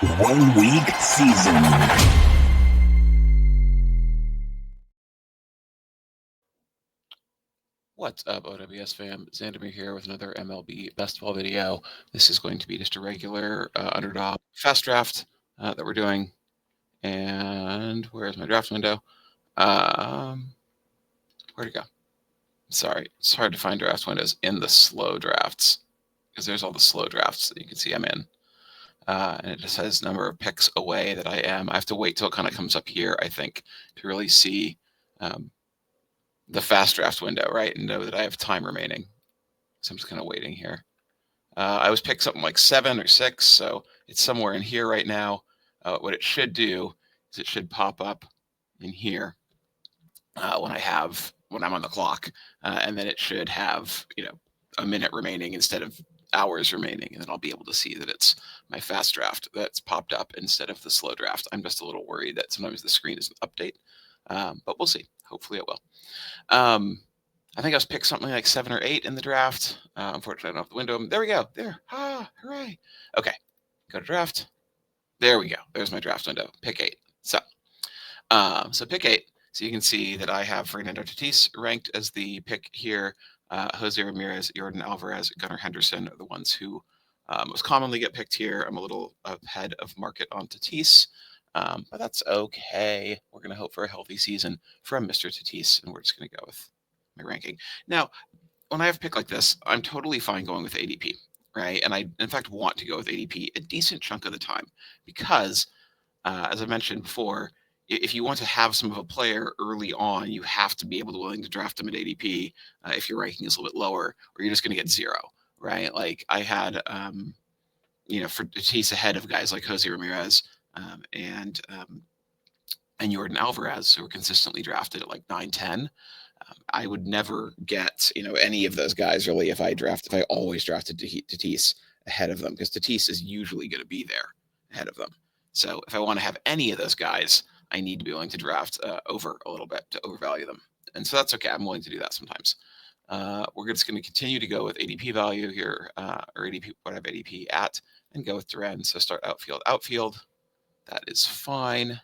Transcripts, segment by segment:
1 week season. What's up, OWS fam? Xandermere here with another MLB best ball video. This is going to be just a regular underdog fast draft that we're doing. And where's my draft window? Where'd it go? Sorry, it's hard to find draft windows in the slow drafts because there's all the slow drafts that you can see I'm in. And it just says number of picks away that I am. I have to wait till it kind of comes up here, I think, to really see the fast draft window, right? And know that I have time remaining. So I'm just kind of waiting here. I was picked something like 7 or 6, so it's somewhere in here right now. What it should do is it should pop up in here when I'm on the clock, and then it should have a minute remaining instead of hours remaining, and then I'll be able to see that it's my fast draft that's popped up instead of the slow draft. I'm just a little worried that sometimes the screen doesn't update, but we'll see. Hopefully it will. I think I was picked something like 7 or 8 in the draft. Unfortunately, I don't have the window. There we go. There. Hooray. Okay. Go to draft. There we go. There's my draft window. Pick 8. So pick 8. So you can see that I have Fernando Tatis ranked as the pick here. Jose Ramirez, Jordan Alvarez, Gunnar Henderson are the ones who most commonly get picked here. I'm a little ahead of market on Tatis. But that's okay. We're going to hope for a healthy season from Mr. Tatis, and we're just going to go with my ranking. Now, when I have a pick like this, I'm totally fine going with ADP, right? And I, in fact, want to go with ADP a decent chunk of the time because, as I mentioned before, if you want to have some of a player early on, you have to be able to willing to draft them at ADP if your ranking is a little bit lower, or you're just going to get 0, right? Like I had, for Tatis ahead of guys like Jose Ramirez and Jordan Alvarez, who were consistently drafted at like 9, 10. I would never get any of those guys really if I always drafted Tatis ahead of them, because Tatis is usually going to be there ahead of them. So if I want to have any of those guys, I need to be willing to draft over a little bit to overvalue them, and so that's okay. I'm willing to do that sometimes. We're just going to continue to go with ADP value here, or ADP, what I have ADP at, and go with Duran. So start outfield. That is fine.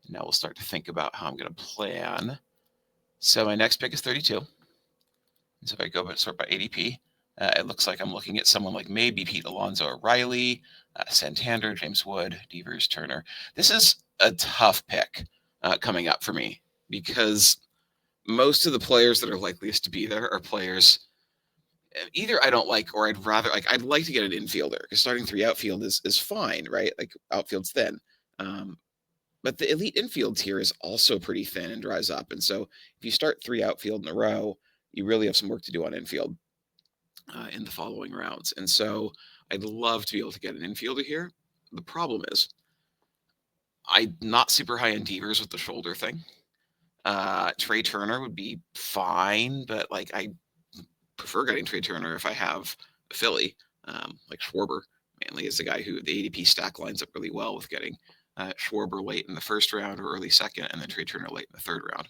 Now we'll start to think about how I'm going to plan. So my next pick is 32. And so if I go sort by ADP, it looks like I'm looking at someone like maybe Pete Alonso or Riley, Santander, James Wood, Devers, Turner. This is a tough pick coming up for me because most of the players that are likeliest to be there are players either I don't like, or I'd like to get an infielder, because starting 3 outfield is fine, right? Like outfield's thin. But the elite infield tier is also pretty thin and dries up. And so if you start 3 outfield in a row, you really have some work to do on infield in the following rounds. And so I'd love to be able to get an infielder here. The problem is I'm not super high on Devers with the shoulder thing. Trey Turner would be fine, but like I prefer getting Trey Turner if I have a Philly, like Schwarber. Mainly is the guy who the ADP stack lines up really well with getting Schwarber late in the first round or early second, and then Trey Turner late in the third round.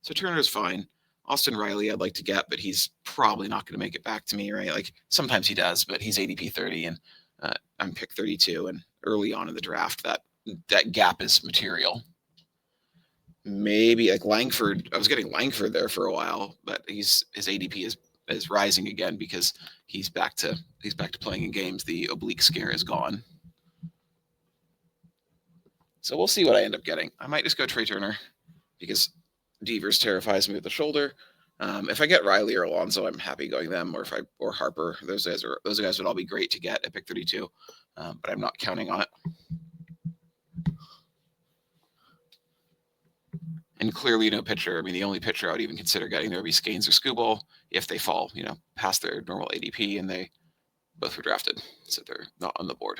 So Turner's fine. Austin Riley I'd like to get, but he's probably not going to make it back to me, right? Like sometimes he does, but he's ADP 30, and I'm pick 32, and early on in the draft, that gap is material. Maybe like Langford. I was getting Langford there for a while, but his ADP is rising again because he's back to playing in games. The oblique scare is gone. So we'll see what I end up getting. I might just go Trey Turner because Devers terrifies me with the shoulder. If I get Riley or Alonso, I'm happy going them, or Harper. Those guys would all be great to get at pick 32, but I'm not counting on it. And clearly no pitcher. I mean, the only pitcher I would even consider getting there would be Scanes or Skubal if they fall, past their normal ADP, and they both were drafted, so they're not on the board.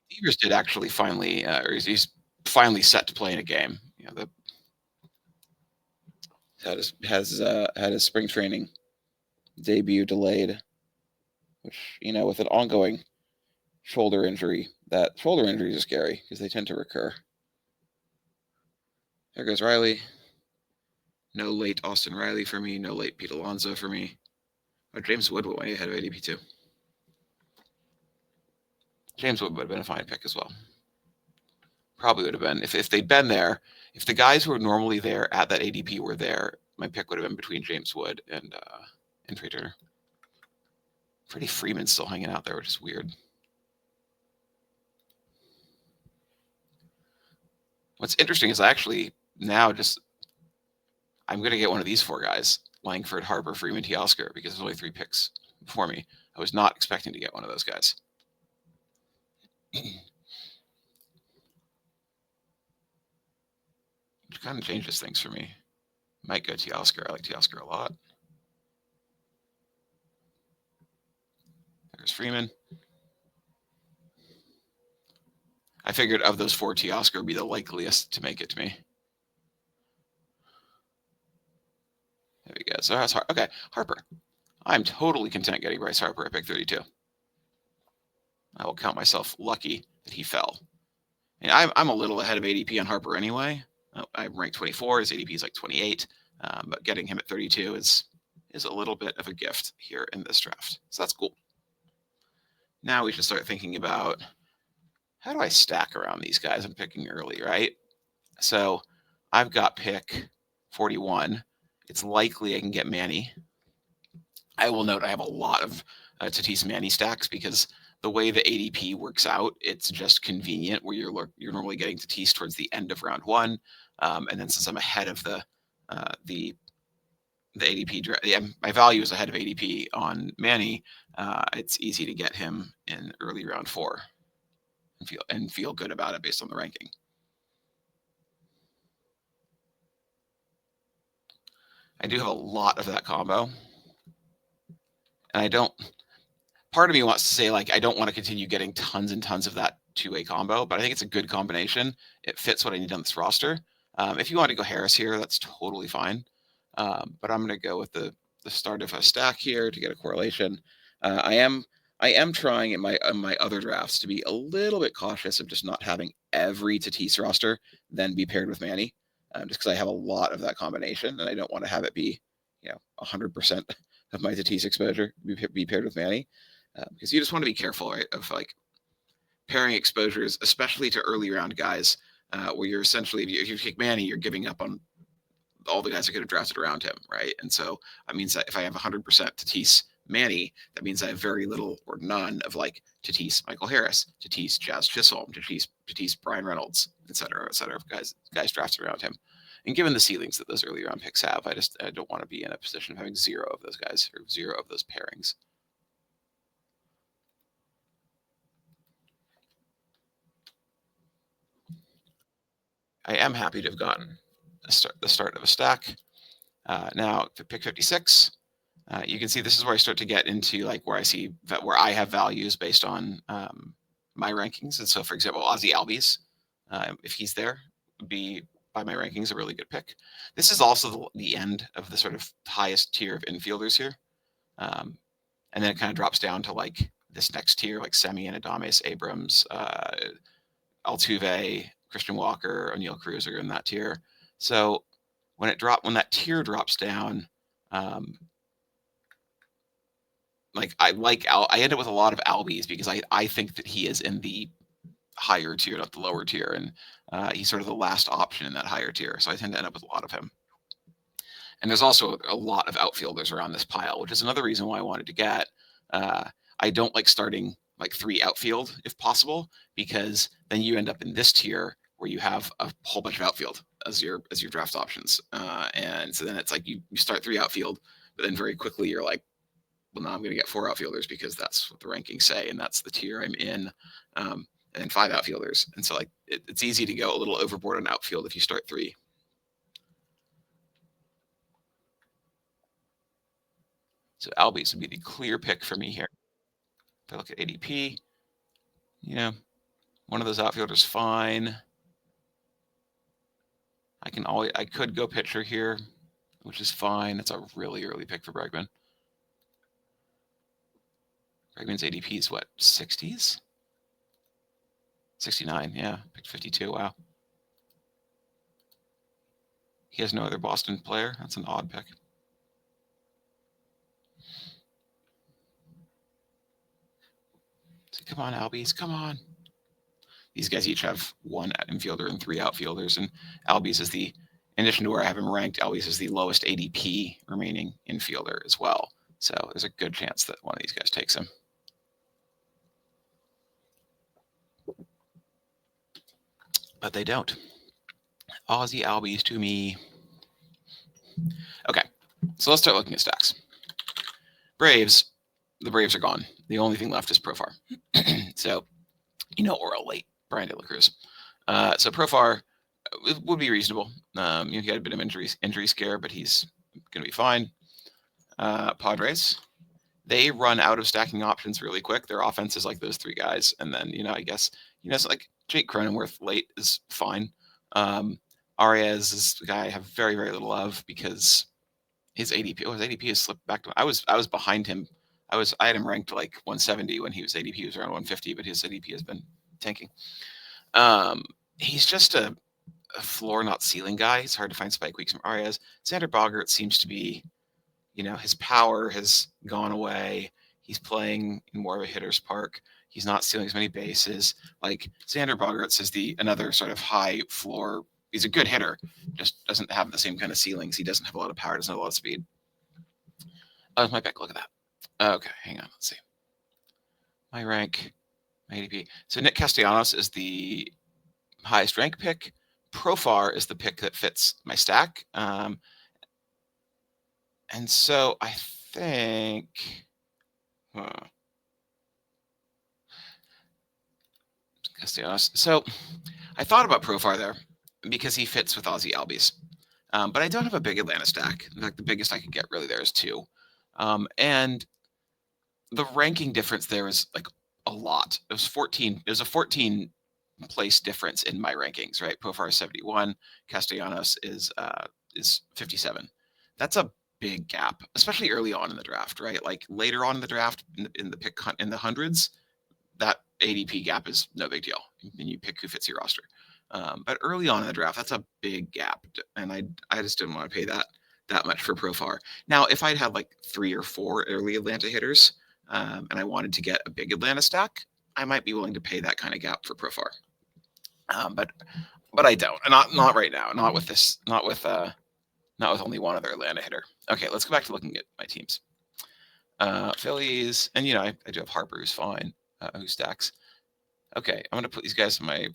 Devers did actually finally, or he's finally set to play in a game. Had his spring training debut delayed, which with an ongoing shoulder injury. That shoulder injuries are scary because they tend to recur. There goes Riley. No late Austin Riley for me. No late Pete Alonso for me. Oh, James Wood went way ahead of ADP too. James Wood would have been a fine pick as well. Probably would have been. If they'd been there, if the guys who are normally there at that ADP were there, my pick would have been between James Wood and Trey Turner. Freddie Freeman's still hanging out there, which is weird. What's interesting is I actually now I'm going to get one of these four guys: Langford, Harper, Freeman, Teoscar, because there's only 3 picks before me. I was not expecting to get one of those guys. Which kind of changes things for me. Might go Teoscar. I like Teoscar a lot. There's Freeman. I figured of those 4, Teoscar would be the likeliest to make it to me. There we go. So that's okay. Harper. I'm totally content getting Bryce Harper at pick 32. I will count myself lucky that he fell. And I'm a little ahead of ADP on Harper anyway. I'm ranked 24. His ADP is like 28. But getting him at 32 is a little bit of a gift here in this draft. So that's cool. Now we should start thinking about how do I stack around these guys I'm picking early, right? So I've got pick 41. It's likely I can get Manny. I will note I have a lot of Tatis Manny stacks because the way the ADP works out, it's just convenient where you're normally getting Tatis towards the end of round 1. And then since I'm ahead of the ADP, my value is ahead of ADP on Manny. It's easy to get him in early round 4 and feel good about it based on the ranking. I do have a lot of that combo, and part of me wants to say, like, I don't want to continue getting tons and tons of that 2-way combo, but I think it's a good combination. It fits what I need on this roster. If you want to go Harris here, that's totally fine. But I'm going to go with the start of a stack here to get a correlation. I am trying in my other drafts to be a little bit cautious of just not having every Tatis roster then be paired with Manny, just because I have a lot of that combination, and I don't want to have it be 100% of my Tatis exposure be paired with Manny, because you just want to be careful, right, of like pairing exposures, especially to early round guys, where you're essentially, if you take Manny, you're giving up on all the guys that could have drafted around him, right? And so that means that if I have 100% Tatis Manny, that means I have very little or none of like Tatis Michael Harris, Tatis Jazz Chisholm, Tatis Brian Reynolds, et cetera, guys drafted around him. And given the ceilings that those early round picks have, I don't want to be in a position of having 0 of those guys or 0 of those pairings. I am happy to have gotten the start of a stack. Now, for pick 56, you can see this is where I start to get into like where I have values based on my rankings. And so, for example, Ozzy Albies, if he's there, would be by my rankings a really good pick. This is also the end of the sort of highest tier of infielders here, and then it kind of drops down to like this next tier, like Semien, Adames, Abrams, Altuve, Christian Walker, O'Neill Cruz are in that tier. So when that tier drops down, I end up with a lot of Albies because I think that he is in the higher tier, not the lower tier, and he's sort of the last option in that higher tier. So I tend to end up with a lot of him. And there's also a lot of outfielders around this pile, which is another reason why I wanted to get. I don't like starting like 3 outfield if possible, because then you end up in this tier where you have a whole bunch of outfield as your draft options. And so then it's like you start 3 outfield, but then very quickly you're like, well, now I'm going to get 4 outfielders because that's what the rankings say, and that's the tier I'm in, and 5 outfielders. And so like it's easy to go a little overboard on outfield if you start 3. So Albies would be the clear pick for me here. If I look at ADP, one of those outfielders fine. I could go pitcher here, which is fine. That's a really early pick for Bregman. Bregman's ADP is what, 60s? 69, yeah. Picked 52, wow. He has no other Boston player. That's an odd pick. Come on, Albies, come on. These guys each have one infielder and 3 outfielders, and Albies is the, in addition to where I have him ranked, Albies is the lowest ADP remaining infielder as well. So there's a good chance that one of these guys takes him. But they don't. Aussie Albies to me. Okay, so let's start looking at stacks. Braves, the Braves are gone. The only thing left is Profar. So, we're all late. Brian De La Cruz. So Profar would be reasonable. He had a bit of injury scare, but he's going to be fine. Padres, they run out of stacking options really quick. Their offense is like those 3 guys, and then I guess it's like Jake Cronenworth late is fine. Arias is the guy I have very, very little of because his ADP has slipped back to. I was behind him. I had him ranked like 170 when his ADP was around 150, but his ADP has been tanking. He's just a floor, not ceiling guy. It's hard to find spike weeks from Arias. Xander Bogaerts seems to be, his power has gone away. He's playing in more of a hitter's park. He's not stealing as many bases. Like Xander Bogaerts is another sort of high floor. He's a good hitter, just doesn't have the same kind of ceilings. He doesn't have a lot of power, doesn't have a lot of speed. That's my pick. Look at that. Okay, hang on. Let's see. My rank, my ADP. So Nick Castellanos is the highest rank pick. Profar is the pick that fits my stack. And so I think... Castellanos. So I thought about Profar there because he fits with Aussie Albies. But I don't have a big Atlanta stack. In fact, the biggest I could get really there is 2. And the ranking difference there is like a lot. It was 14. There's a 14 place difference in my rankings, right? Profar is 71. Castellanos is 57. That's a big gap, especially early on in the draft, right? Like later on in the draft, in the pick in the hundreds, that ADP gap is no big deal, and you pick who fits your roster. But early on in the draft, that's a big gap, and I just didn't want to pay that much for Profar. Now, if I'd had like 3 or 4 early Atlanta hitters, and I wanted to get a big Atlanta stack, I might be willing to pay that kind of gap for Profar. But I don't, and not right now, not with this, not with only one other Atlanta hitter. Okay, let's go back to looking at my teams. Phillies, and I do have Harper, who's fine, who stacks. Okay, I'm gonna put these guys in my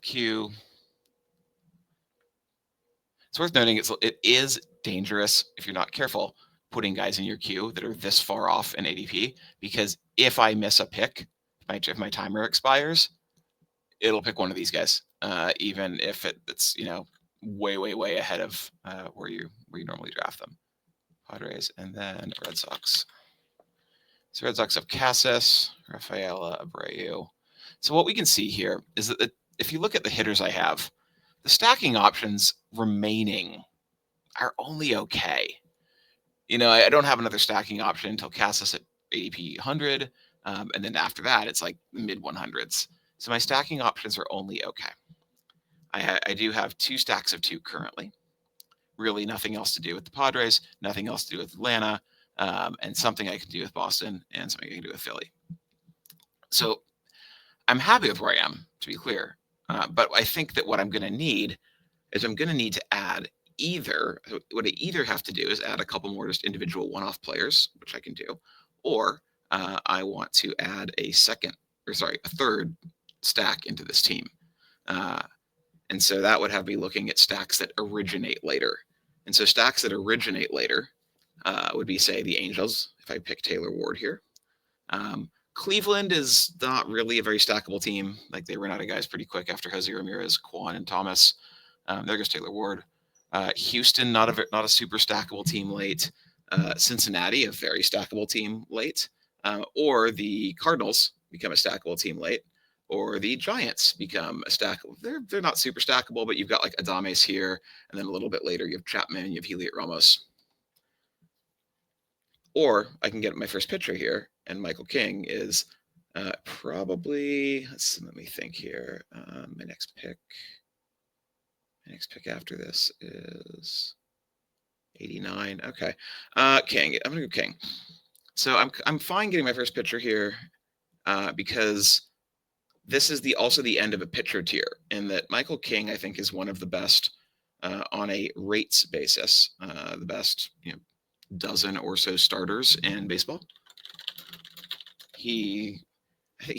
queue. It's worth noting it is dangerous if you're not careful putting guys in your queue that are this far off in ADP, because if I miss a pick, if my timer expires, it'll pick one of these guys, even if it's way ahead of where you normally draft them. Padres and then Red Sox. So Red Sox have Casas, Rafaela, Abreu. So what we can see here is that if you look at the hitters I have, the stacking options remaining are only okay. I don't have another stacking option until Casas at ADP 100, and then after that, it's like mid 100s. So my stacking options are only okay. I do have 2 stacks of 2 currently. Really nothing else to do with the Padres, nothing else to do with Atlanta, and something I can do with Boston, and something I can do with Philly. So I'm happy with where I am, to be clear. But I think that what I'm going to need is I'm going to need to add what I either have to do is add a couple more just individual one-off players, which I can do, or I want to add a third stack into this team. And so that would have me looking at stacks that originate later. And so stacks that originate later would be, say, the Angels, if I pick Taylor Ward here. Cleveland is not really a very stackable team. Like, they run out of guys pretty quick after Jose Ramirez, Kwan, and Thomas. There goes Taylor Ward. Houston, not a super stackable team late. Cincinnati, a very stackable team late. Or the Cardinals become a stackable team late. Or the Giants become a stackable. They're not super stackable, but you've got like Adames here, and then a little bit later you have Chapman, you have Heliot Ramos. Or I can get my first pitcher here, and Michael King is probably, let me think here, my next pick. My next pick after this is 89. Okay. King. I'm gonna go King. So I'm fine getting my first pitcher here because this is also the end of a pitcher tier, in that Michael King, I think, is one of the best on a rates basis, the best dozen or so starters in baseball. He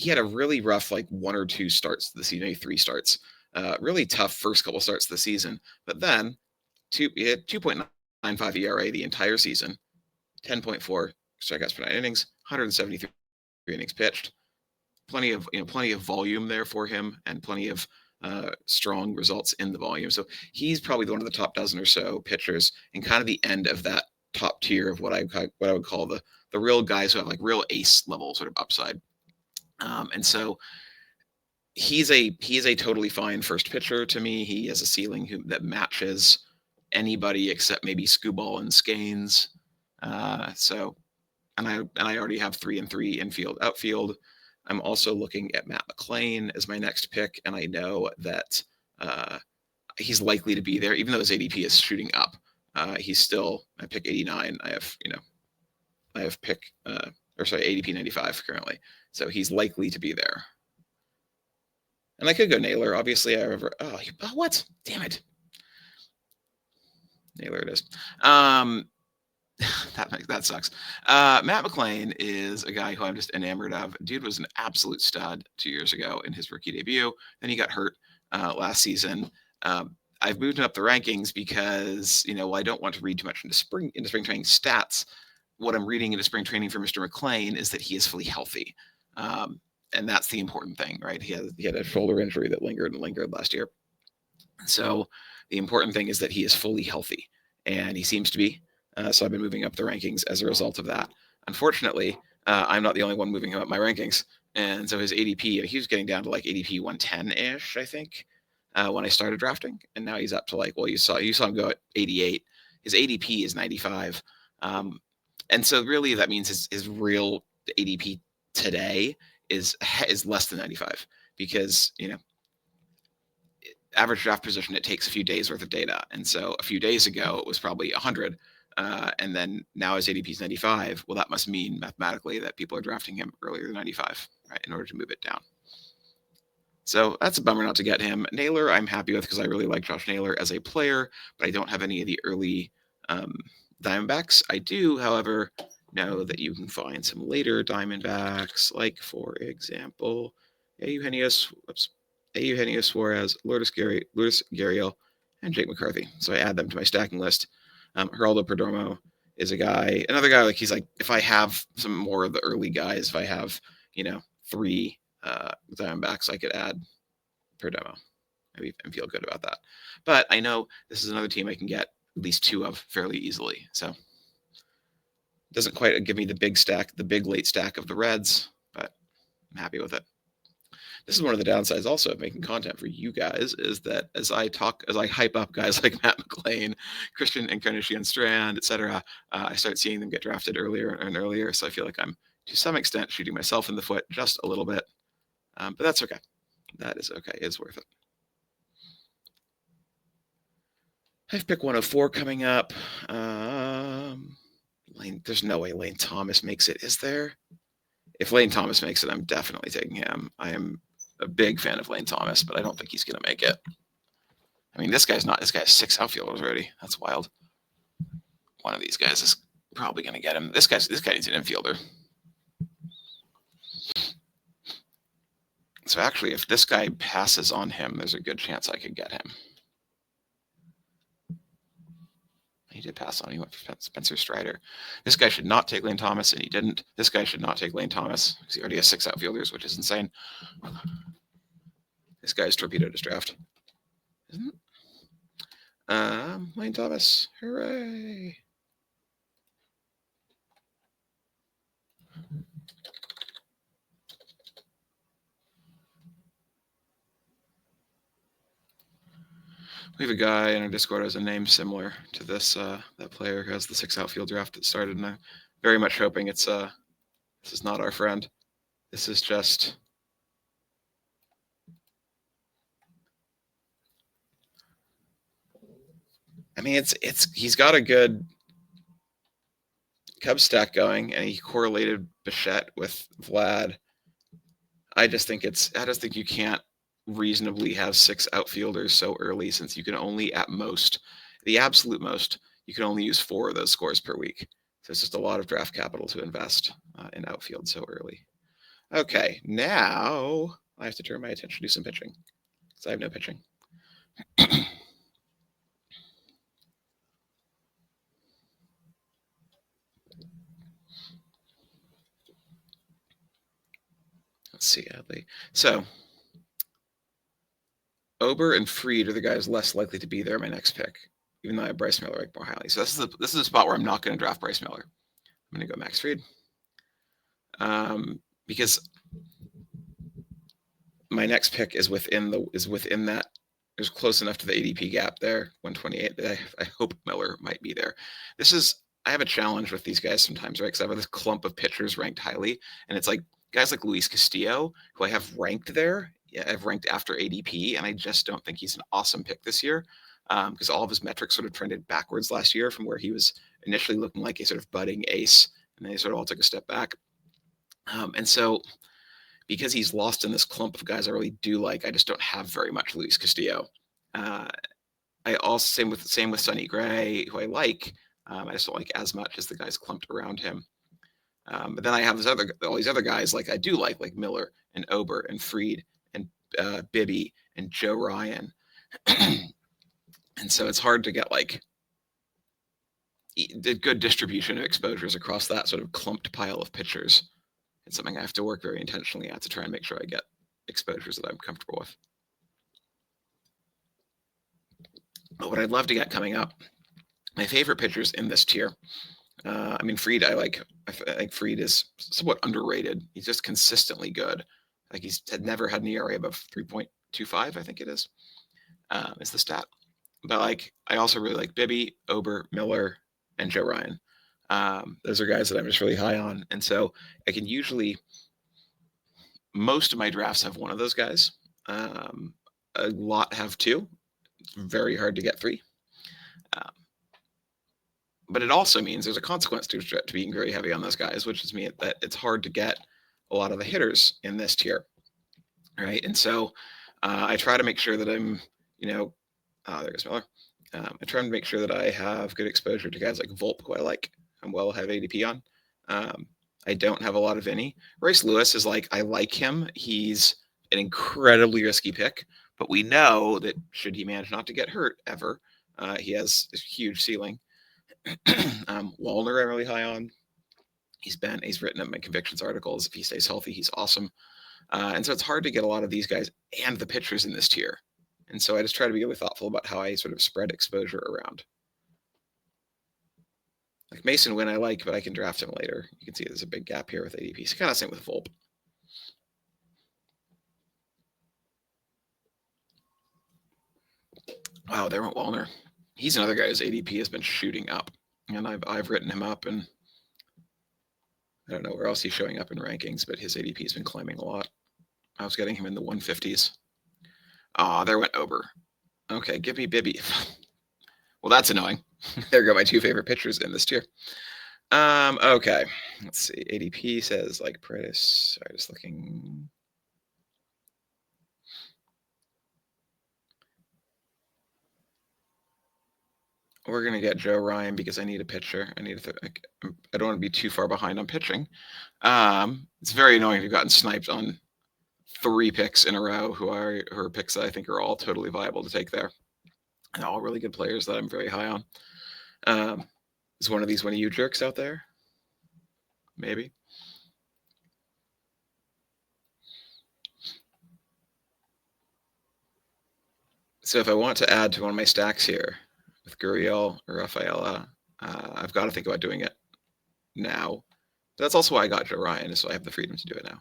had a really rough one or two starts this season, maybe 3 starts. Really tough first couple starts of the season, but then he had 2.95 ERA the entire season, 10.4 strikeouts per 9 innings, 173 innings pitched. Plenty of volume there for him, and plenty of strong results in the volume. So he's probably one of the top dozen or so pitchers, and kind of the end of that top tier of what I would call the real guys who have real ace level sort of upside. And so he's a totally fine first pitcher to me. He has a ceiling that matches anybody except maybe Skubal and Scanes. And I already have 3 and 3 infield, outfield. I'm also looking at Matt McLain as my next pick, and I know that he's likely to be there, even though his ADP is shooting up. He's still at pick 89. I have pick ADP 95 currently, so he's likely to be there. And I could go Naylor. Obviously, what? Damn it. Naylor it is. That sucks. Matt McLain is a guy who I'm just enamored of. Dude was an absolute stud 2 years ago in his rookie debut. Then he got hurt last season. I've moved him up the rankings because I don't want to read too much into spring training stats. What I'm reading into spring training for Mr. McLain is that he is fully healthy, and that's the important thing, right? He had a shoulder injury that lingered last year. So the important thing is that he is fully healthy, and he seems to be. So I've been moving up the rankings as a result of that. Unfortunately, I'm not the only one moving him up my rankings. And so his ADP, he was getting down to ADP 110-ish, I think, when I started drafting. And now he's up to you saw him go at 88. His ADP is 95. And so really that means his real ADP today is less than 95, because, average draft position, it takes a few days worth of data. And so a few days ago, it was probably 100. And then now his ADP is 95. Well, that must mean mathematically that people are drafting him earlier than 95, right, in order to move it down. So that's a bummer not to get him. Naylor, I'm happy with, because I really like Josh Naylor as a player, but I don't have any of the early Diamondbacks. I do, however, know that you can find some later Diamondbacks, like, for example, Eugenio Suarez, Lourdes Gurriel, and Jake McCarthy. So I add them to my stacking list. Geraldo Perdomo is another guy, he's if I have some more of the early guys, if I have, 3 Diamondbacks, I could add Perdomo and feel good about that. But I know this is another team I can get at least 2 of fairly easily. So it doesn't quite give me the big late stack of the Reds, but I'm happy with it. This is one of the downsides also of making content for you guys, is that as I hype up guys like Matt McLain, Christian Encarnacion-Strand, etc., I start seeing them get drafted earlier and earlier. So I feel like I'm, to some extent, shooting myself in the foot just a little bit. But that's okay. That is okay. It's worth it. I have pick 104 coming up. There's no way Lane Thomas makes it, is there? If Lane Thomas makes it, I'm definitely taking him. I am a big fan of Lane Thomas, but I don't think he's going to make it. I mean, this guy has 6 outfielders already. That's wild. One of these guys is probably going to get him. This guy needs an infielder. So actually, if this guy passes on him, there's a good chance I could get him. He did pass on. He went for Spencer Strider. This guy should not take Lane Thomas, and he didn't. This guy should not take Lane Thomas, because he already has 6 outfielders, which is insane. This guy's torpedoed his draft, isn't it? Lane Thomas, hooray! We have a guy in our Discord who has a name similar to this, that player who has the 6 outfield draft that started, and I'm very much hoping this is not our friend. This is just... I mean, he's got a good Cub stack going, and he correlated Bichette with Vlad. I just think you can't reasonably have 6 outfielders so early, since you can only at most, the absolute most, you can only use 4 of those scores per week. So it's just a lot of draft capital to invest in outfield so early. Okay, now I have to turn my attention to some pitching because I have no pitching. Let's see, Adley. So Ober and Fried are the guys less likely to be there. My next pick, even though I have Bryce Miller ranked more highly. So this is a spot where I'm not going to draft Bryce Miller. I'm going to go Max Fried, because my next pick is within that. There's close enough to the ADP gap there, 128. That I hope Miller might be there. I have a challenge with these guys sometimes, right? Because I have this clump of pitchers ranked highly, and it's like guys like Luis Castillo, who I have ranked there. Yeah, I've ranked after ADP, and I just don't think he's an awesome pick this year, because all of his metrics sort of trended backwards last year from where he was initially looking like a sort of budding ace, and they sort of all took a step back. And so, because he's lost in this clump of guys I really do like, I just don't have very much Luis Castillo. I also same with Sonny Gray, who I like. I just don't like as much as the guys clumped around him. But then I have all these other guys like I do like Miller and Ober and Fried and Bibby and Joe Ryan. And so it's hard to get like the good distribution of exposures across that sort of clumped pile of pitchers. It's something I have to work very intentionally at to try and make sure I get exposures that I'm comfortable with. But what I'd love to get coming up, my favorite pitchers in this tier. I mean, Fried, I think Fried is somewhat underrated. He's just consistently good. Like he's never had an ERA above 3.25, I think it is the stat. But like, I also really like Bibby, Ober, Miller, and Joe Ryan. Those are guys that I'm just really high on. And so I can usually, most of my drafts have one of those guys. A lot have 2. It's very hard to get 3. But it also means there's a consequence to being very heavy on those guys, which is mean that it's hard to get a lot of the hitters in this tier, right? And so I try to make sure that I'm, there goes Miller. I try to make sure that I have good exposure to guys like Volpe, who I like. I'm well have ADP on. I don't have a lot of any. Royce Lewis is like, I like him. He's an incredibly risky pick, but we know that should he manage not to get hurt ever, he has a huge ceiling. Wallner I'm really high on. He's written in my convictions articles. If he stays healthy, he's awesome. And so it's hard to get a lot of these guys and the pitchers in this tier. And so I just try to be really thoughtful about how I sort of spread exposure around. Like Mason Wynn I like, but I can draft him later. You can see there's a big gap here with ADP. So kind of same with Volpe. Wow, there went Wallner. He's another guy whose ADP has been shooting up. And I've written him up, and I don't know where else he's showing up in rankings, but his ADP has been climbing a lot. I was getting him in the 150s. There went Ober. Okay, give me Bibby. Well, that's annoying. There go my 2 favorite pitchers in this tier. Okay, let's see. ADP says like Prentice. Sorry, just looking. We're gonna get Joe Ryan because I need a pitcher. I don't want to be too far behind on pitching. It's very annoying to have gotten sniped on 3 picks in a row who are picks that I think are all totally viable to take there. And all really good players that I'm very high on. Is one of these one of you jerks out there? Maybe. So if I want to add to one of my stacks here with Gurriel or Rafaela, I've got to think about doing it now. But that's also why I got Joe Ryan, so I have the freedom to do it now.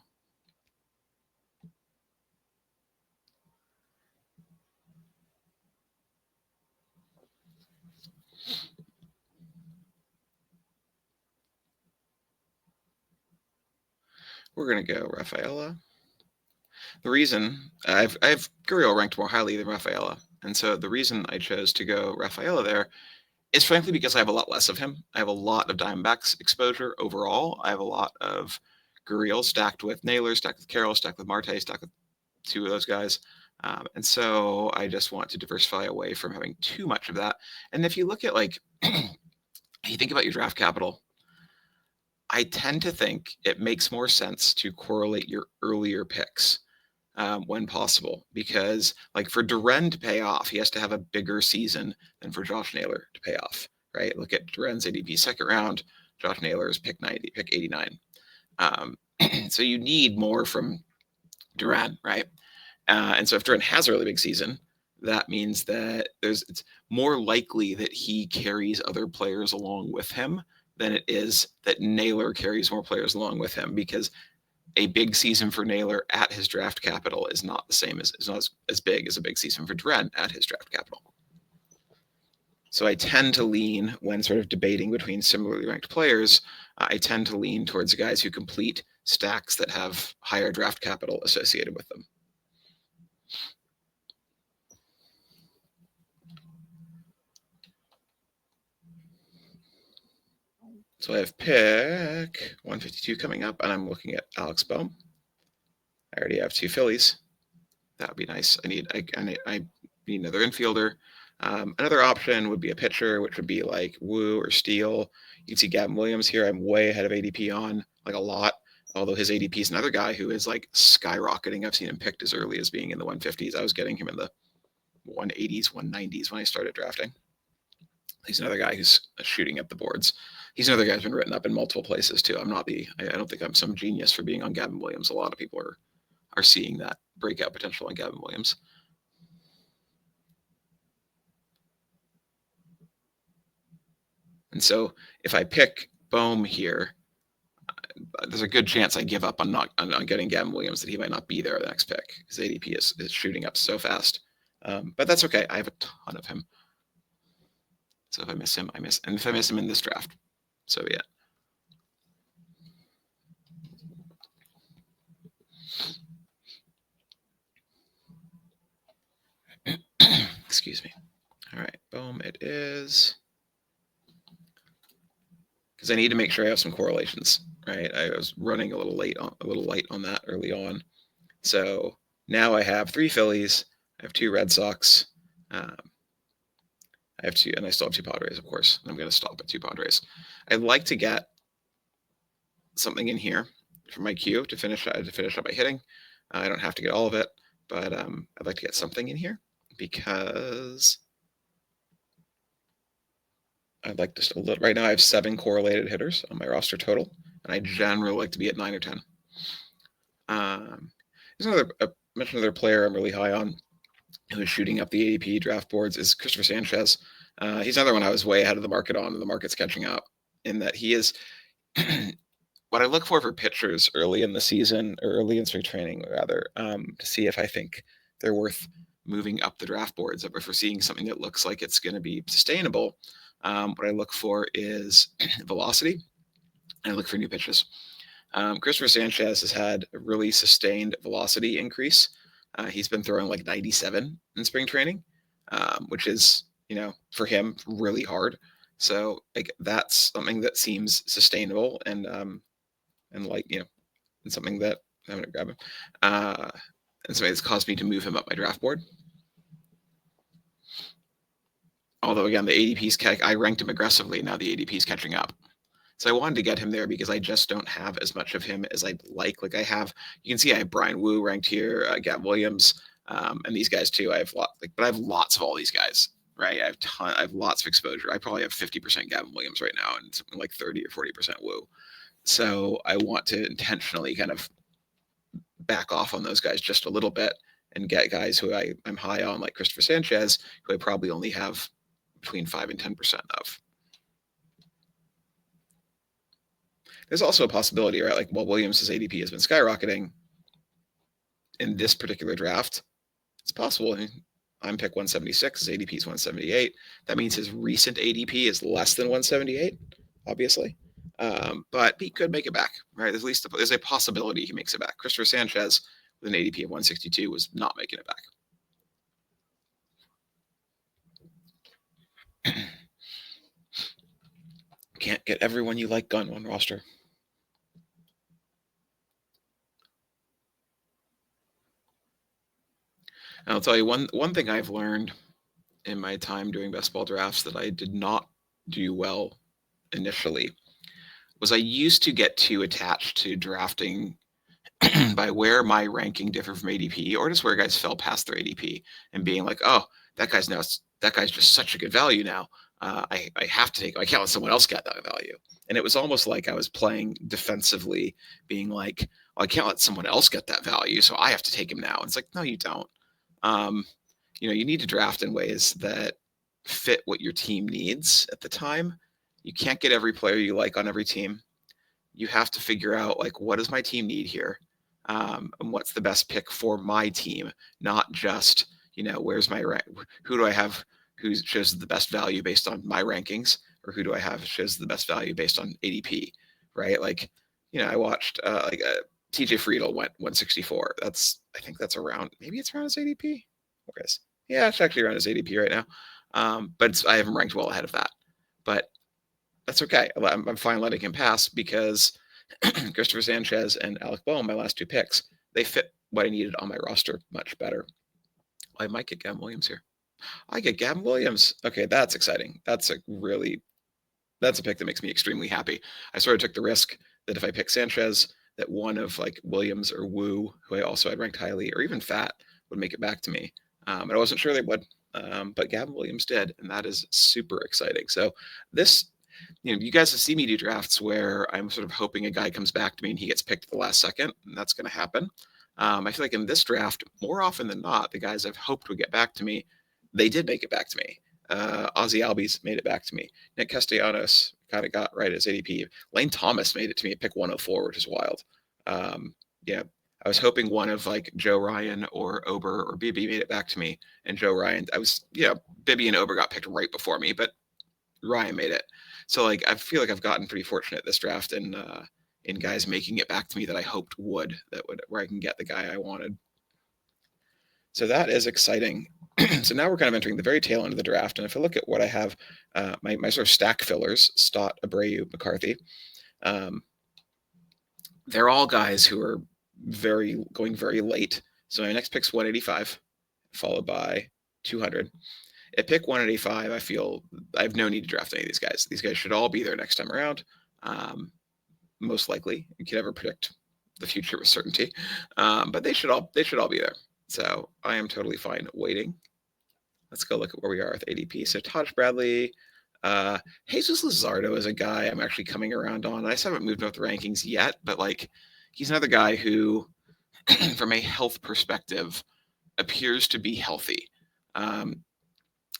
We're going to go Rafaela. The reason I have Gurriel ranked more highly than Rafaela, And so the reason I chose to go Rafaela there is frankly because I have a lot less of him. I have a lot of Diamondbacks exposure overall. I have a lot of Gurriel stacked with Naylor, stacked with Carroll, stacked with Marte, stacked with two of those guys. And so I just want to diversify away from having too much of that. And if you look at like, you think about your draft capital, I tend to think it makes more sense to correlate your earlier picks when possible, because like for Duran to pay off, he has to have a bigger season than for Josh Naylor to pay off, right? Look at Duran's ADP second round, Josh Naylor's pick 90, pick 89. So you need more from Duran, right? And so if Duran has a really big season, that means that it's more likely that he carries other players along with him than it is that Naylor carries more players along with him, because a big season for Naylor at his draft capital is not the same is not as big as a big season for Duran at his draft capital. So I tend to lean, when sort of debating between similarly ranked players, I tend to lean towards the guys who complete stacks that have higher draft capital associated with them. So I have pick 152 coming up, and I'm looking at Alex Bohm. I already have two Phillies. That would be nice. I need another infielder. Another option would be a pitcher, which would be like Wu or Steele. You can see Gavin Williams here. I'm way ahead of ADP on, like a lot. Although his ADP is another guy who is like skyrocketing. I've seen him picked as early as being in the 150s. I was getting him in the 180s, 190s when I started drafting. He's another guy who's shooting up the boards. He's another guy who's been written up in multiple places too. I don't think I'm some genius for being on Gavin Williams. A lot of people are seeing that breakout potential on Gavin Williams. And so if I pick Bohm here, there's a good chance I give up on getting Gavin Williams, that he might not be there the next pick. His ADP is shooting up so fast. But that's okay. I have a ton of him. So if I miss him, I miss. And if I miss him in this draft, so be it. Excuse me. All right, boom, it is. Because I need to make sure I have some correlations, right? I was running a little light on that early on. So now I have 3 Phillies. I have 2 Red Sox. I have 2, and I still have 2 Padres, of course. I'm going to stop at 2 Padres. I'd like to get something in here for my queue to finish up my hitting. I don't have to get all of it, but I'd like to get something in here, because I'd like just a little. Right now, I have 7 correlated hitters on my roster total, and I generally like to be at 9 or 10. There's another player I'm really high on, who's shooting up the ADP draft boards, is Christopher Sanchez. He's another one I was way ahead of the market on, and the market's catching up, in that he is what I look for pitchers early in the season, or early in spring training, rather, to see if I think they're worth moving up the draft boards. If we're seeing something that looks like it's going to be sustainable, what I look for is velocity, and I look for new pitches. Christopher Sanchez has had a really sustained velocity increase. He's been throwing like 97 in spring training, which is, for him, really hard. So like that's something that seems sustainable, and like, and something that I'm going to grab him. And something that's caused me to move him up my draft board. Although again, the ADP's I ranked him aggressively. Now the ADP's catching up. So I wanted to get him there because I just don't have as much of him as I'd like. Like I have, you can see I have Brian Wu ranked here, Gavin Williams, and these guys too. I have but I have lots of all these guys, right? I have lots of exposure. I probably have 50% Gavin Williams right now, and something like 30 or 40% Wu. So I want to intentionally kind of back off on those guys just a little bit, and get guys who I'm high on, like Christopher Sanchez, who I probably only have between 5 and 10% of. There's also a possibility, right? Like, while Williams' ADP has been skyrocketing in this particular draft, it's possible I'm pick 176, his ADP is 178. That means his recent ADP is less than 178, obviously. But he could make it back, right? There's a possibility he makes it back. Christopher Sanchez with an ADP of 162 was not making it back. Can't get everyone you like on one roster. And I'll tell you one thing I've learned in my time doing best ball drafts that I did not do well initially was I used to get too attached to drafting by where my ranking differed from ADP, or just where guys fell past their ADP, and being like, oh, that guy's just such a good value now. I have to take. I can't let someone else get that value. And it was almost like I was playing defensively, being like, well, I can't let someone else get that value, so I have to take him now. And it's like, no, you don't. You need to draft in ways that fit what your team needs at the time. You can't get every player you like on every team. You have to figure out, like, what does my team need here? And what's the best pick for my team, not just, where's my rank? Who do I have who shows the best value based on my rankings, or who do I have shows the best value based on ADP, right? Like, I watched TJ Friedel went 164. I think that's around, maybe it's around his ADP. Okay. Yeah, it's actually around his ADP right now. But I haven't ranked well ahead of that. But that's okay. I'm fine letting him pass because Christopher Sanchez and Alec Boehm, my last two picks, they fit what I needed on my roster much better. I might get Gavin Williams here. I get Gavin Williams. Okay, that's exciting. That's a pick that makes me extremely happy. I sort of took the risk that if I pick Sanchez, that one of like Williams or Wu, who I also had ranked highly, or even Fat, would make it back to me. And I wasn't sure they would, but Gavin Williams did, and that is super exciting. So this, you guys have seen me do drafts where I'm sort of hoping a guy comes back to me and he gets picked at the last second, and that's going to happen. I feel like in this draft, more often than not, the guys I've hoped would get back to me, they did make it back to me. Ozzy Albies made it back to me. Nick Castellanos kind of got right as ADP. Lane Thomas made it to me at pick 104, which is wild. I was hoping one of like Joe Ryan or Ober or Bibby made it back to me. And Joe Ryan, Bibby and Ober got picked right before me, but Ryan made it. So like, I feel like I've gotten pretty fortunate this draft in guys making it back to me that I hoped would, where I can get the guy I wanted. So that is exciting. So now we're kind of entering the very tail end of the draft. And if I look at what I have, my sort of stack fillers, Stott, Abreu, McCarthy, they're all guys who are going very late. So my next pick's 185, followed by 200. At pick 185, I feel I have no need to draft any of these guys. These guys should all be there next time around. Most likely, you can never predict the future with certainty, but they should all be there. So I am totally fine waiting. Let's go look at where we are with ADP. So Taj Bradley, Jesus Luzardo is a guy I'm actually coming around on. I just haven't moved up the rankings yet, but like he's another guy who, from a health perspective, appears to be healthy.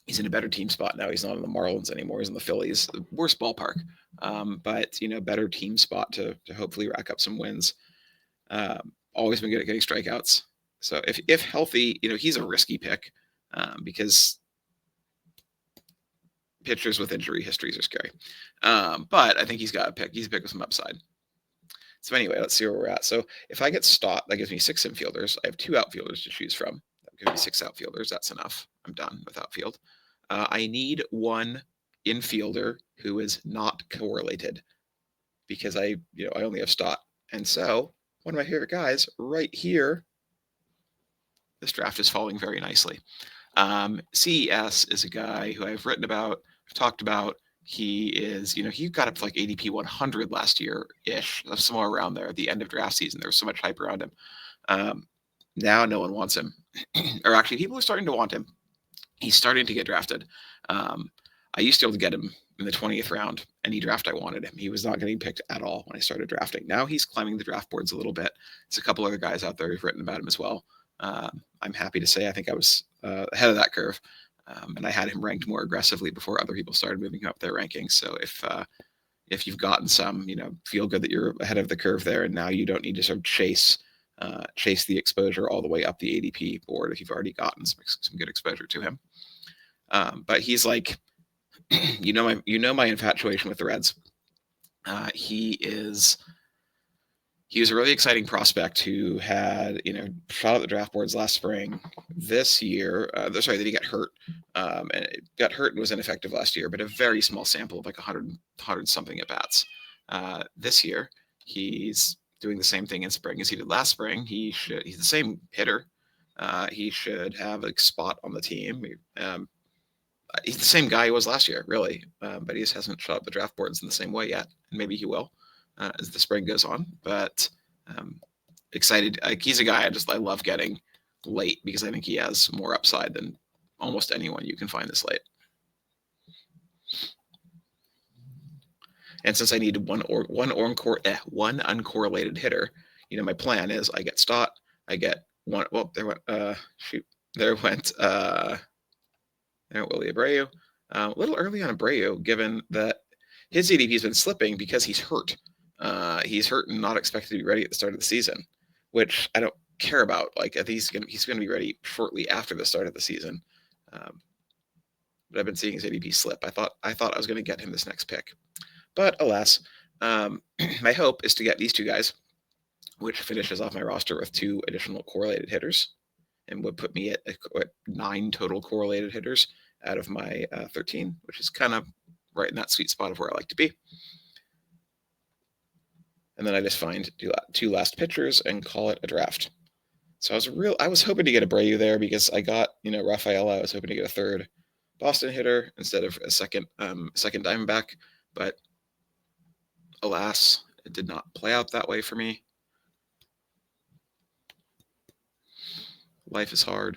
He's in a better team spot now. He's not in the Marlins anymore. He's in the Phillies. Worst ballpark, but better team spot to hopefully rack up some wins. Always been good at getting strikeouts. So if healthy, he's a risky pick because pitchers with injury histories are scary. But I think he's got a pick. He's a pick with some upside. So anyway, let's see where we're at. So if I get Stott, that gives me 6 infielders. I have 2 outfielders to choose from. That gives me 6 outfielders. That's enough. I'm done with outfield. I need one infielder who is not correlated because I only have Stott. And so one of my favorite guys right here, this draft is falling very nicely. CES is a guy who I've written about, I've talked about. He is, he got up to like ADP 100 last year-ish, somewhere around there at the end of draft season. There was so much hype around him. Now no one wants him. Or actually, people are starting to want him. He's starting to get drafted. I used to be able to get him in the 20th round. Any draft I wanted him. He was not getting picked at all when I started drafting. Now he's climbing the draft boards a little bit. There's a couple other guys out there who've written about him as well. I'm happy to say I think I was ahead of that curve. And I had him ranked more aggressively before other people started moving up their rankings. So if you've gotten some, feel good that you're ahead of the curve there, and now you don't need to sort of chase the exposure all the way up the ADP board if you've already gotten some good exposure to him. But he's like, my infatuation with the Reds. He is he was a really exciting prospect who had, shot at the draft boards last spring. This year, that he got hurt, and it got hurt and was ineffective last year, but a very small sample of like 100 something at bats. This year, he's doing the same thing in spring as he did last spring. He's the same hitter. He should have a spot on the team. He's the same guy he was last year, really, but he just hasn't shot up the draft boards in the same way yet. And maybe he will as the spring goes on. But excited. He's a guy I love getting late because I think he has more upside than almost anyone you can find this late. And since I need one uncorrelated hitter, my plan is I get Stott, I get one. Well, there went Willie Abreu. A little early on Abreu, given that his ADP has been slipping because he's hurt. He's hurt and not expected to be ready at the start of the season, which I don't care about. Like, I think he's going to be ready shortly after the start of the season. But I've been seeing his ADP slip. I thought I was going to get him this next pick, but alas, my hope is to get these two guys, which finishes off my roster with 2 additional correlated hitters, and would put me at 9 total correlated hitters out of my 13, which is kind of right in that sweet spot of where I like to be. And then I just find 2 last pitchers and call it a draft. So I was hoping to get Abreu there because I got, Rafaela. I was hoping to get a 3rd Boston hitter instead of a second Diamondback, but alas, it did not play out that way for me. Life is hard.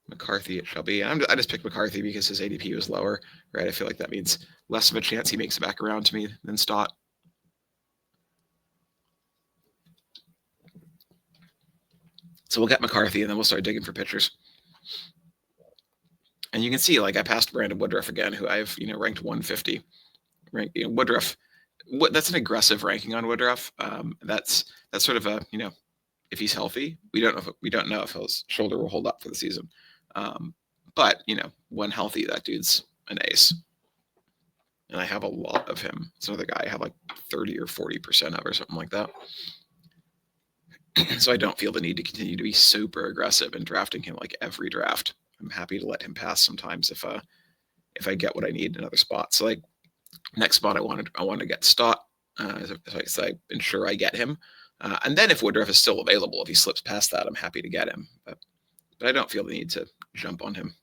McCarthy it shall be. I just picked McCarthy because his ADP was lower, right? I feel like that means less of a chance he makes it back around to me than Stott. So we'll get McCarthy, and then we'll start digging for pitchers. And you can see, I passed Brandon Woodruff again, who I've, ranked 150. Woodruff, that's an aggressive ranking on Woodruff. That's sort of a, if he's healthy, we don't know if his shoulder will hold up for the season. But when healthy, that dude's an ace. And I have a lot of him. It's another guy I have 30 or 40% of or something like that. So I don't feel the need to continue to be super aggressive in drafting him every draft. I'm happy to let him pass sometimes if I get what I need in another spot. So next spot I wanted to get Stott. So I ensure I get him. And then if Woodruff is still available, if he slips past that, I'm happy to get him. But I don't feel the need to jump on him.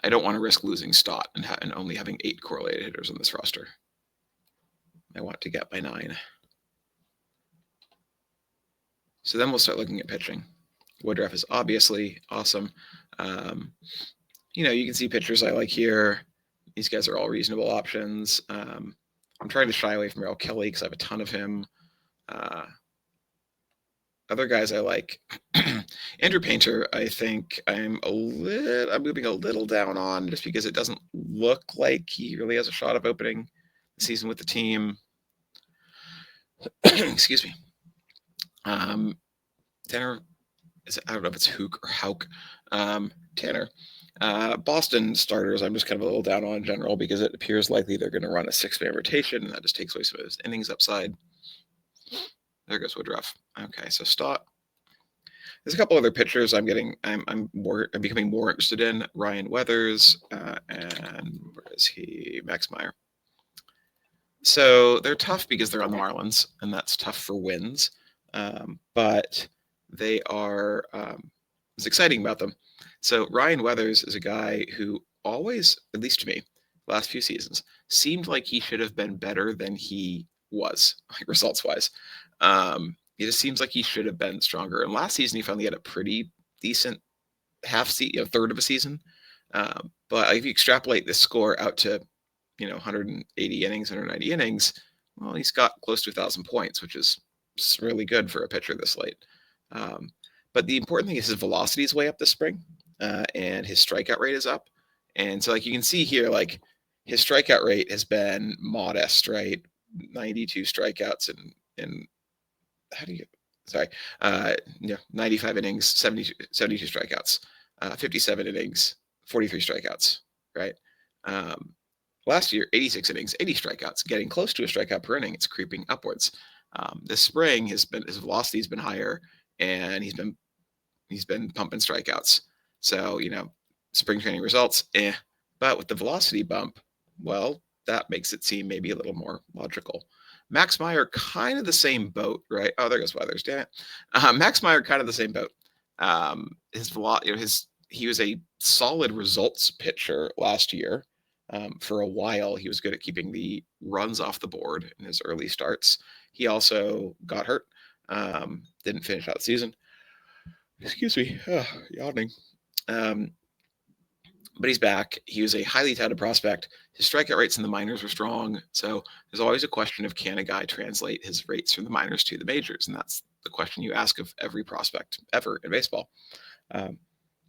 I don't want to risk losing Stott and only having 8 correlated hitters on this roster. I want to get my 9. So then we'll start looking at pitching. Woodruff is obviously awesome. You can see pitchers I like here. These guys are all reasonable options. I'm trying to shy away from Merrill Kelly because I have a ton of him. Other guys I like. Andrew Painter, I think I'm moving a little down on just because it doesn't look like he really has a shot of opening the season with the team. Excuse me. Tanner, I don't know if it's Hook or Hauk. Tanner. Boston starters, I'm just kind of a little down on in general because it appears likely they're going to run a 6-man rotation, and that just takes away some of his innings upside. There goes Woodruff. Okay, so Stott. There's a couple other pitchers I'm becoming more interested in. Ryan Weathers and where is he? Max Meyer. So they're tough because they're on the Marlins, and that's tough for wins. But they are. What's exciting about them? So Ryan Weathers is a guy who always, at least to me, last few seasons, seemed like he should have been better than he was, results-wise. It just seems like he should have been stronger. And last season, he finally had a pretty decent third of a season. But if you extrapolate this score out to, 180 innings, 190 innings, well, he's got close to 1,000 points, which is really good for a pitcher this late. But the important thing is his velocity is way up this spring, and his strikeout rate is up. And so, you can see here, his strikeout rate has been modest, right? 92 strikeouts and 95 innings, 72 strikeouts, 57 innings, 43 strikeouts, right? Last year, 86 innings, 80 strikeouts, getting close to a strikeout per inning. It's creeping upwards. This spring, his velocity's been higher, and he's been pumping strikeouts. So spring training results, but with the velocity bump, well, that makes it seem maybe a little more logical. Max Meyer, kind of the same boat, right? Oh, there goes Weathers. Damn it. Max Meyer, kind of the same boat. His velocity, he was a solid results pitcher last year. For a while, he was good at keeping the runs off the board in his early starts. He also got hurt, didn't finish out the season. Excuse me, yawning. But he's back. He was a highly touted prospect. His strikeout rates in the minors were strong. So there's always a question of, can a guy translate his rates from the minors to the majors? And that's the question you ask of every prospect ever in baseball.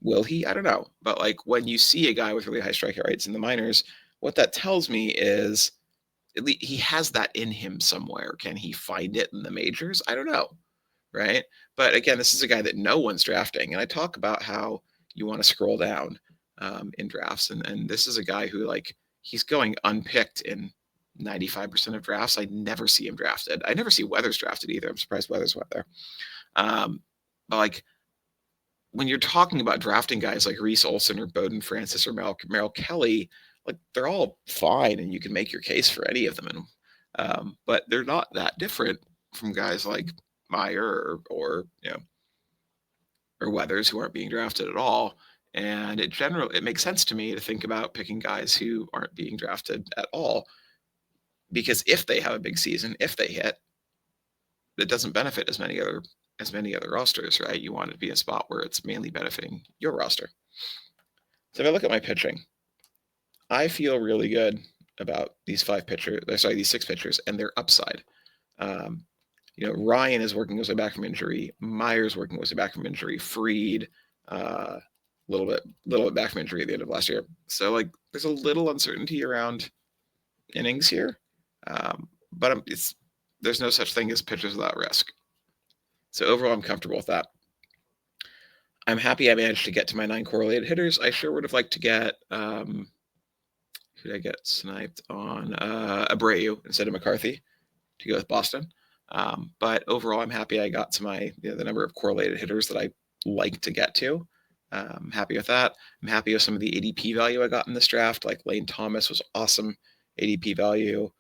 Will he? I don't know. But when you see a guy with really high strikeout rates in the minors, what that tells me is at least he has that in him somewhere. Can he find it in the majors? I don't know. Right. But again, this is a guy that no one's drafting. And I talk about how you want to scroll down in drafts. And this is a guy who, he's going unpicked in 95% of drafts. I never see him drafted. I never see Weathers drafted either. I'm surprised Weathers went there. But when you're talking about drafting guys like Reese Olson or Bowden Francis or Merrill Kelly, they're all fine and you can make your case for any of them. But they're not that different from guys like Meyer or Weathers, who aren't being drafted at all. And it makes sense to me to think about picking guys who aren't being drafted at all, because if they have a big season, if they hit, it doesn't benefit as many other rosters, right? You want it to be a spot where it's mainly benefiting your roster. So if I look at my pitching, I feel really good about these these 6 pitchers and their upside. Ryan is working his way back from injury. Meyer's working his way back from injury. Fried, a little bit back from injury at the end of last year. So there's a little uncertainty around innings here, but there's no such thing as pitchers without risk. So overall, I'm comfortable with that. I'm happy I managed to get to my 9 correlated hitters. I sure would have liked to get who did I get sniped on? Abreu instead of McCarthy to go with Boston. But overall, I'm happy I got to my the number of correlated hitters that I like to get to. I'm happy with that. I'm happy with some of the ADP value I got in this draft. Lane Thomas was awesome ADP value,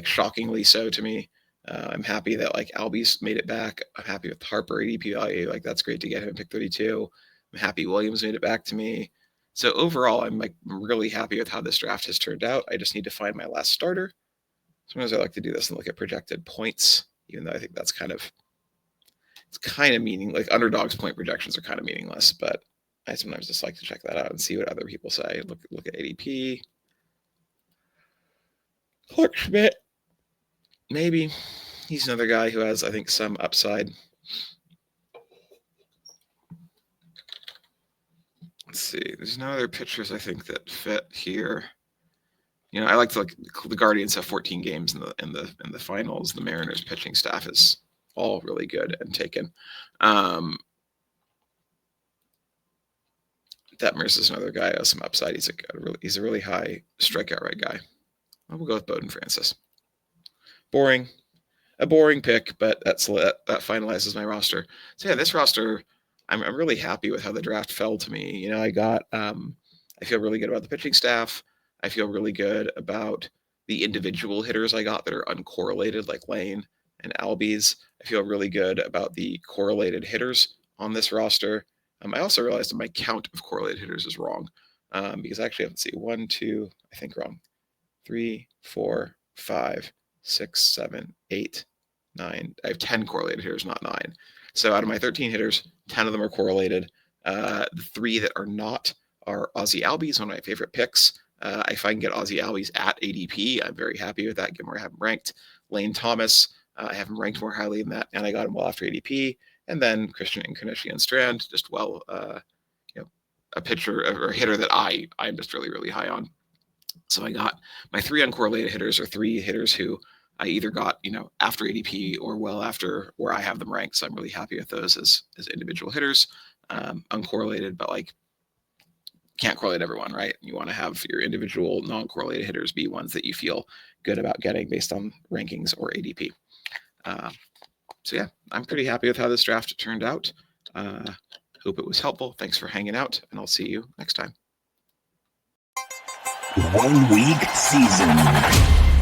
shockingly so to me. I'm happy that Albies made it back. I'm happy with Harper ADP value. That's great to get him at pick 32. I'm happy Williams made it back to me. So overall, I'm really happy with how this draft has turned out. I just need to find my last starter. Sometimes I like to do this and look at projected points, even though I think it's kind of meaning. Underdogs point projections are kind of meaningless, but I sometimes just like to check that out and see what other people say. Look at ADP. Clark Schmidt, maybe. He's another guy who has, I think, some upside. Let's see. There's no other pitchers I think that fit here. I like to the Guardians have 14 games in the finals. The Mariners pitching staff is all really good and taken. Detmers is another guy who has some upside. He's a really high strikeout rate guy. We'll go with Bowden Francis. A boring pick, but that finalizes my roster. So yeah, this roster, I'm really happy with how the draft fell to me. I feel really good about the pitching staff. I feel really good about the individual hitters I got that are uncorrelated, like Lane and Albies. I feel really good about the correlated hitters on this roster. I also realized that my count of correlated hitters is wrong, because I actually have, 1, 2, I think wrong, 3, 4, 5, 6, 7, 8, 9. I have 10 correlated hitters, not 9. So out of my 13 hitters, 10 of them are correlated. The 3 that are not are Ozzie Albies, one of my favorite picks. If I can get Ozzie Albies at ADP, I'm very happy with that, given where I have him ranked. Lane Thomas, I have him ranked more highly than that, and I got him well after ADP. And then Christian Encarnacion Strand, just a pitcher or a hitter that I'm just really, really high on. So I got my 3 uncorrelated hitters, or 3 hitters who I either got, after ADP or well after where I have them ranked. So I'm really happy with those as individual hitters, uncorrelated, but can't correlate everyone, right? You want to have your individual non-correlated hitters be ones that you feel good about getting based on rankings or ADP. So yeah, I'm pretty happy with how this draft turned out. Hope it was helpful. Thanks for hanging out, and I'll see you next time. 1 week season.